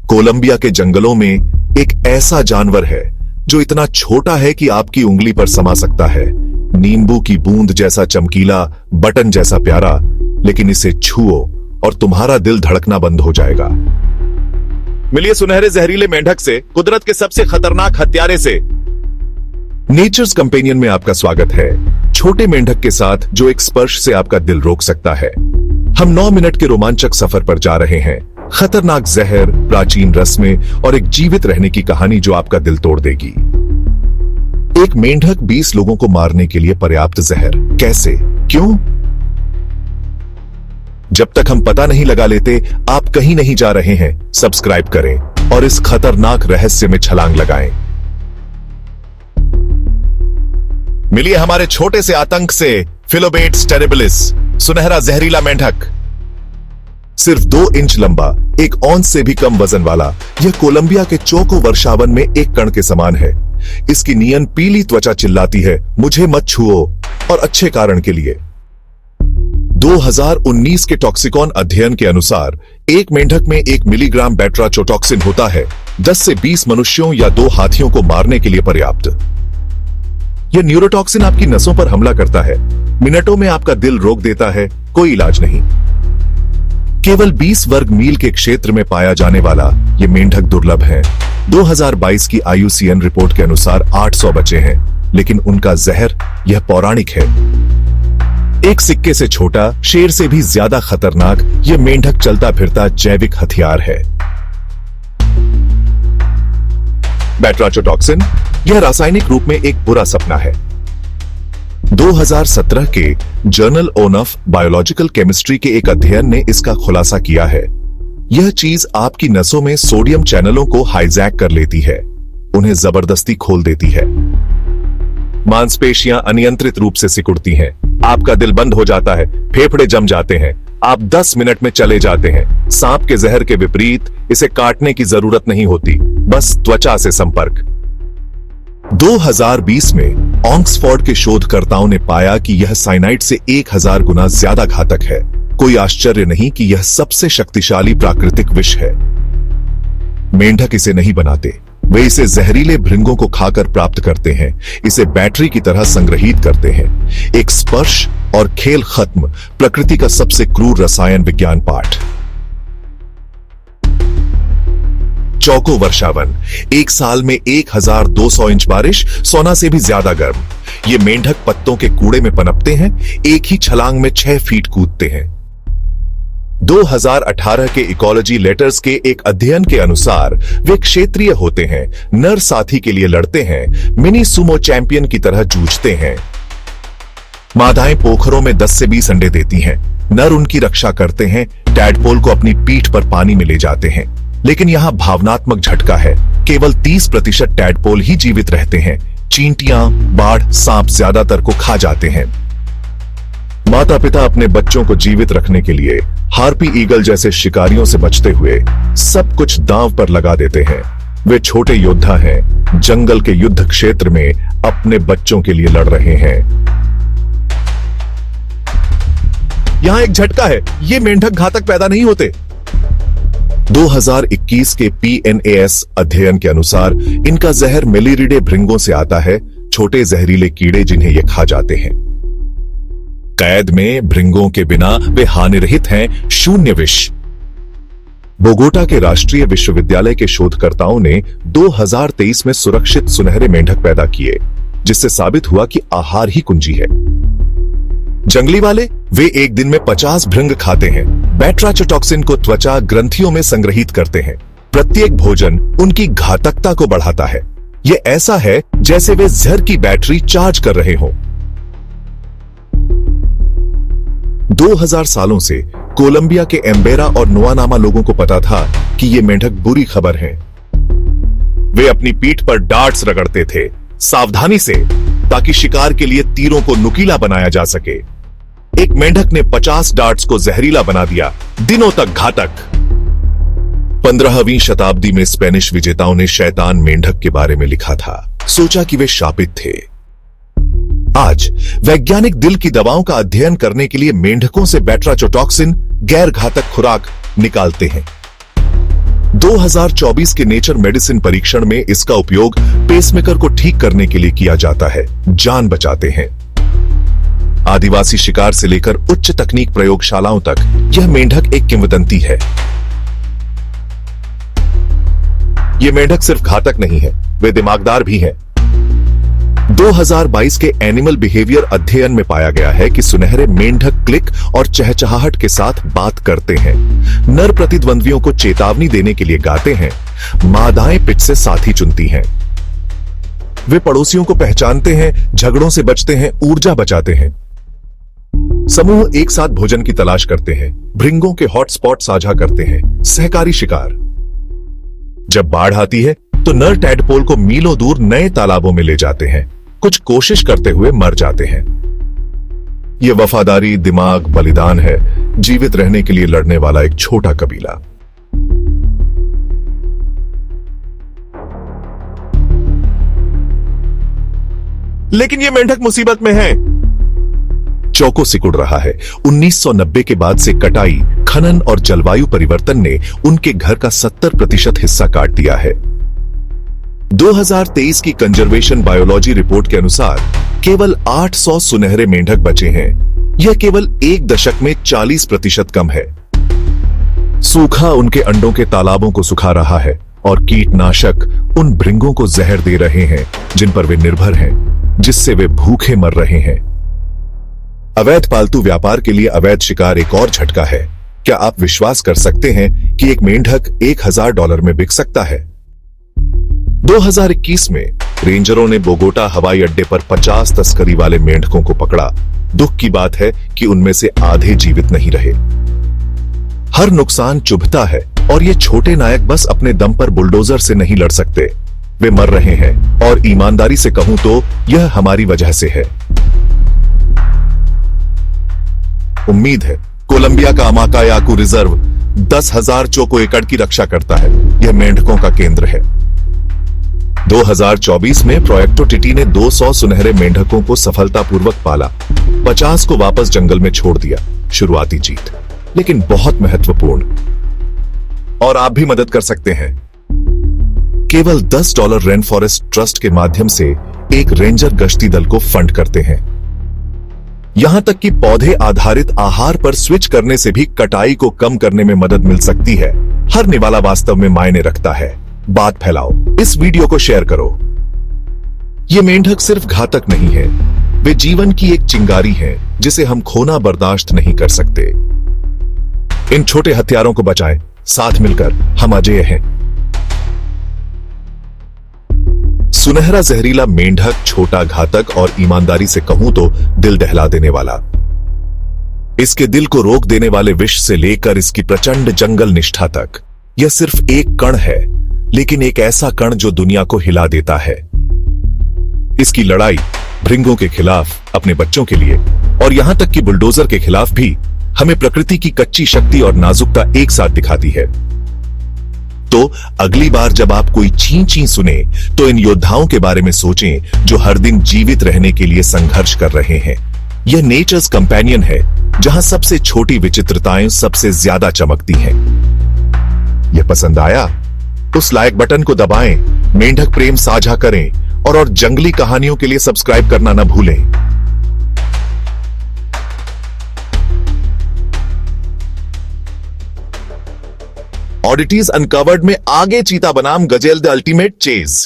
Colombia के जंगलों में एक ऐसा जानवर है जो इतना छोटा है कि आपकी उंगली पर समा सकता है। नींबू की बूंद जैसा चमकीला, बटन जैसा प्यारा, लेकिन इसे छुओ और तुम्हारा दिल धड़कना बंद हो जाएगा। मिलिए सुनहरे जहरीले मेंढक से, कुदरत के सबसे खतरनाक हत्यारे से। नेचर्स कंपेनियन में आपका स्वागत है, छोटे मेंढक के साथ जो एक स्पर्श से आपका दिल रोक सकता है। हम 9 मिनट के रोमांचक सफर पर जा रहे हैं। खतरनाक जहर, प्राचीन रस्में और एक जीवित रहने की कहानी जो आपका दिल तोड़ देगी। एक मेंढक 20 लोगों को मारने के लिए पर्याप्त जहर, कैसे, क्यों? जब तक हम पता नहीं लगा लेते, आप कहीं नहीं जा रहे हैं। सब्सक्राइब करें और इस खतरनाक रहस्य में छलांग लगाएं। मिलिए हमारे छोटे से आतंक से, फिलोबेट्स टेरिबिलिस, सुनहरा जहरीला मेंढक। सिर्फ 2 इंच लंबा, 1 औंस से भी कम वजन वाला, यह कोलंबिया के चोको वर्षावन में एक कण के समान है। इसकी नियन पीली त्वचा चिल्लाती है, मुझे मत छुओ, और अच्छे कारण के लिए। 2019 के टॉक्सिकॉन अध्ययन के अनुसार एक मेंढक में 1 मिलीग्राम बेट्राचोटॉक्सिन होता है, 10 से 20 मनुष्यों या 2 हाथियों को मारने के लिए पर्याप्त। यह न्यूरोटॉक्सिन आपकी नसों पर हमला करता है, मिनटों में आपका दिल रोक देता है, कोई इलाज नहीं। केवल 20 वर्ग मील के क्षेत्र में पाया जाने वाला ये मेंढक दुर्लभ है। 2022 की IUCN रिपोर्ट के अनुसार 800 बचे हैं, लेकिन उनका जहर यह पौराणिक है। एक सिक्के से छोटा, शेर से भी ज्यादा खतरनाक, यह मेंढक चलता फिरता जैविक हथियार है। बेट्राचोटॉक्सिन यह रासायनिक रूप में एक बुरा सपना है। 2017 के जर्नल ऑफ बायोलॉजिकल केमिस्ट्री के एक अध्ययन ने इसका खुलासा किया है। यह चीज आपकी नसों में सोडियम चैनलों को हाईजैक कर लेती है, उन्हें जबरदस्ती खोल देती है। मांसपेशियां अनियंत्रित रूप से सिकुड़ती हैं, आपका दिल बंद हो जाता है, फेफड़े जम जाते हैं, आप 10 मिनट में चले जाते हैं। सांप के जहर के विपरीत इसे काटने की जरूरत नहीं होती, बस त्वचा से संपर्क। 2020 में ऑक्सफोर्ड के शोधकर्ताओं ने पाया कि यह साइनाइड से 1000 गुना ज्यादा घातक है। कोई आश्चर्य नहीं कि यह सबसे शक्तिशाली प्राकृतिक विष है। मेंढक इसे नहीं बनाते, वे इसे जहरीले भृंगों को खाकर प्राप्त करते हैं, इसे बैटरी की तरह संग्रहित करते हैं। एक स्पर्श और खेल खत्म, प्रकृति का सबसे क्रूर रसायन विज्ञान पाठ। चौको वर्षावन, एक साल में 1200 इंच बारिश, सोना से भी ज्यादा गर्म। ये मेंढक पत्तों के कूड़े में पनपते हैं, एक ही छलांग में 6 फीट कूदते हैं। 2018 के इकोलॉजी लेटर्स के एक अध्ययन के अनुसार वे क्षेत्रीय होते हैं, नर साथी के लिए लड़ते हैं, मिनी सुमो चैंपियन की तरह जूझते हैं। मादाएं पोखरों में 10 से 20 अंडे देती हैं, नर उनकी रक्षा करते हैं, टैडपोल को अपनी पीठ पर पानी में ले जाते हैं। लेकिन यहां भावनात्मक झटका है, केवल 30% टैडपोल ही जीवित रहते हैं। चींटियां, बाढ़, सांप ज्यादातर को खा जाते हैं। माता पिता अपने बच्चों को जीवित रखने के लिए हार्पी ईगल जैसे शिकारियों से बचते हुए सब कुछ दांव पर लगा देते हैं। वे छोटे योद्धा हैं, जंगल के युद्ध क्षेत्र में अपने बच्चों के लिए लड़ रहे हैं। यहां एक झटका है, ये मेंढक घातक पैदा नहीं होते। 2021 के PNAS अध्ययन के अनुसार इनका जहर मिलिरिडे भृंगों से आता है, छोटे जहरीले कीड़े जिन्हें ये खा जाते हैं। कैद में भृंगों के बिना वे हानिरहित हैं, शून्य विष। बोगोटा के राष्ट्रीय विश्वविद्यालय के शोधकर्ताओं ने 2023 में सुरक्षित सुनहरे मेंढक पैदा किए, जिससे साबित हुआ कि आहार ही कुंजी है। जंगली वाले, वे एक दिन में 50 भृंग खाते हैं, बेट्राचोटॉक्सिन को त्वचा ग्रंथियों में संग्रहित करते हैं। प्रत्येक भोजन उनकी घातकता को बढ़ाता है। यह ऐसा है जैसे वे जहर की बैटरी चार्ज कर रहे हों। 2000 सालों से कोलंबिया के एम्बेरा और नुआनामा लोगों को पता था कि ये मेंढक बुरी खबर है। वे अपनी पीठ पर डार्ट्स रगड़ते थे, सावधानी से, ताकि शिकार के लिए तीरों को नुकीला बनाया जा सके। एक मेंढक ने 50 डार्ट्स को जहरीला बना दिया, दिनों तक घातक। 15वीं शताब्दी में स्पेनिश विजेताओं ने शैतान मेंढक के बारे में लिखा था, सोचा कि वे शापित थे। आज वैज्ञानिक दिल की दवाओं का अध्ययन करने के लिए मेंढकों से बेट्राचोटॉक्सिन, गैर घातक खुराक, निकालते हैं। 2024 के नेचर मेडिसिन परीक्षण में इसका उपयोग पेसमेकर को ठीक करने के लिए किया जाता है, जान बचाते हैं। आदिवासी शिकार से लेकर उच्च तकनीक प्रयोगशालाओं तक यह मेंढक एक किंवदंती है। ये मेंढक सिर्फ घातक नहीं है, वे दिमागदार भी हैं। 2022 के एनिमल बिहेवियर अध्ययन में पाया गया है कि सुनहरे मेंढक क्लिक और चहचहाहट के साथ बात करते हैं, नर प्रतिद्वंद्वियों को चेतावनी देने के लिए गाते हैं, मादाएं पिच से साथी चुनती हैं। वे पड़ोसियों को पहचानते हैं, झगड़ों से बचते हैं, ऊर्जा बचाते हैं। समूह एक साथ भोजन की तलाश करते हैं, भृंगों के हॉटस्पॉट साझा करते हैं, सहकारी शिकार। जब बाढ़ आती है तो नर टैडपोल को मीलों दूर नए तालाबों में ले जाते हैं, कुछ कोशिश करते हुए मर जाते हैं। यह वफादारी, दिमाग, बलिदान है, जीवित रहने के लिए लड़ने वाला एक छोटा कबीला। लेकिन यह मेंढक मुसीबत में है, चौकों सिकुड़ रहा है। 1990 के बाद से कटाई, खनन और जलवायु परिवर्तन ने उनके घर का 70% हिस्सा काट दिया है। 2023 की कंजर्वेशन बायोलॉजी रिपोर्ट के अनुसार केवल 800 सुनहरे मेंढक बचे हैं। यह केवल एक दशक में 40% कम है। सूखा उनके अंडों के तालाबों को सुखा रहा है और कीटनाशक उन भृंगों को जहर दे रहे हैं जिन पर वे निर्भर हैं, जिससे वे भूखे मर रहे हैं। अवैध पालतू व्यापार के लिए अवैध शिकार एक और झटका है। क्या आप विश्वास कर सकते हैं कि एक मेंढक $1000 में बिक सकता है? 2021 में रेंजरों ने बोगोटा हवाई अड्डे पर 50 तस्करी वाले मेंढकों को पकड़ा। दुख की बात है कि उनमें से आधे जीवित नहीं रहे। हर नुकसान चुभता है और ये छोटे नायक बस अपने दम पर बुलडोजर से नहीं लड़ सकते। वे मर रहे हैं और ईमानदारी से कहूं तो यह हमारी वजह से है। उम्मीद है कोलंबिया का अमाकायाकू रिजर्व 10,000 चौको एकड़ की रक्षा करता है। यह मेंढकों का केंद्र है। 2024 में प्रोजेक्टो टिटी ने 200 सुनहरे मेंढकों को सफलतापूर्वक पाला, 50 को वापस जंगल में छोड़ दिया। शुरुआती जीत, लेकिन बहुत महत्वपूर्ण। और आप भी मदद कर सकते हैं। केवल $10 रेन फॉरेस्ट ट्रस्ट के माध्यम से एक रेंजर गश्ती दल को फंड करते हैं। यहां तक कि पौधे आधारित आहार पर स्विच करने से भी कटाई को कम करने में मदद मिल सकती है। हर निवाला वास्तव में मायने रखता है। बात फैलाओ, इस वीडियो को शेयर करो। ये मेंढक सिर्फ घातक नहीं है, वे जीवन की एक चिंगारी है जिसे हम खोना बर्दाश्त नहीं कर सकते। इन छोटे हथियारों को बचाएं, साथ मिलकर हम अजेय हैं। सुनहरा जहरीला मेंढक, छोटा, घातक और ईमानदारी से कहूं तो दिल दहला देने वाला। इसके दिल को रोक देने वाले विष से लेकर इसकी प्रचंड जंगल निष्ठा तक, यह सिर्फ एक कण है, लेकिन एक ऐसा कण जो दुनिया को हिला देता है। इसकी लड़ाई भृंगों के खिलाफ, अपने बच्चों के लिए और यहां तक कि बुलडोजर के खिलाफ भी हमें प्रकृति की कच्ची शक्ति और नाजुकता एक साथ दिखाती है। तो अगली बार जब आप कोई ची ची सुने तो इन योद्धाओं के बारे में सोचें जो हर दिन जीवित रहने के लिए संघर्ष कर रहे हैं। यह नेचर्स कंपेनियन है, जहां सबसे छोटी विचित्रताएं सबसे ज्यादा चमकती हैं। यह पसंद आया? उस लाइक बटन को दबाएं, मेंढक प्रेम साझा करें और जंगली कहानियों के लिए सब्सक्राइब करना न भूलें। ऑडिटीज अनकवर्ड में आगे चीता बनाम गजेल द अल्टीमेट चेज।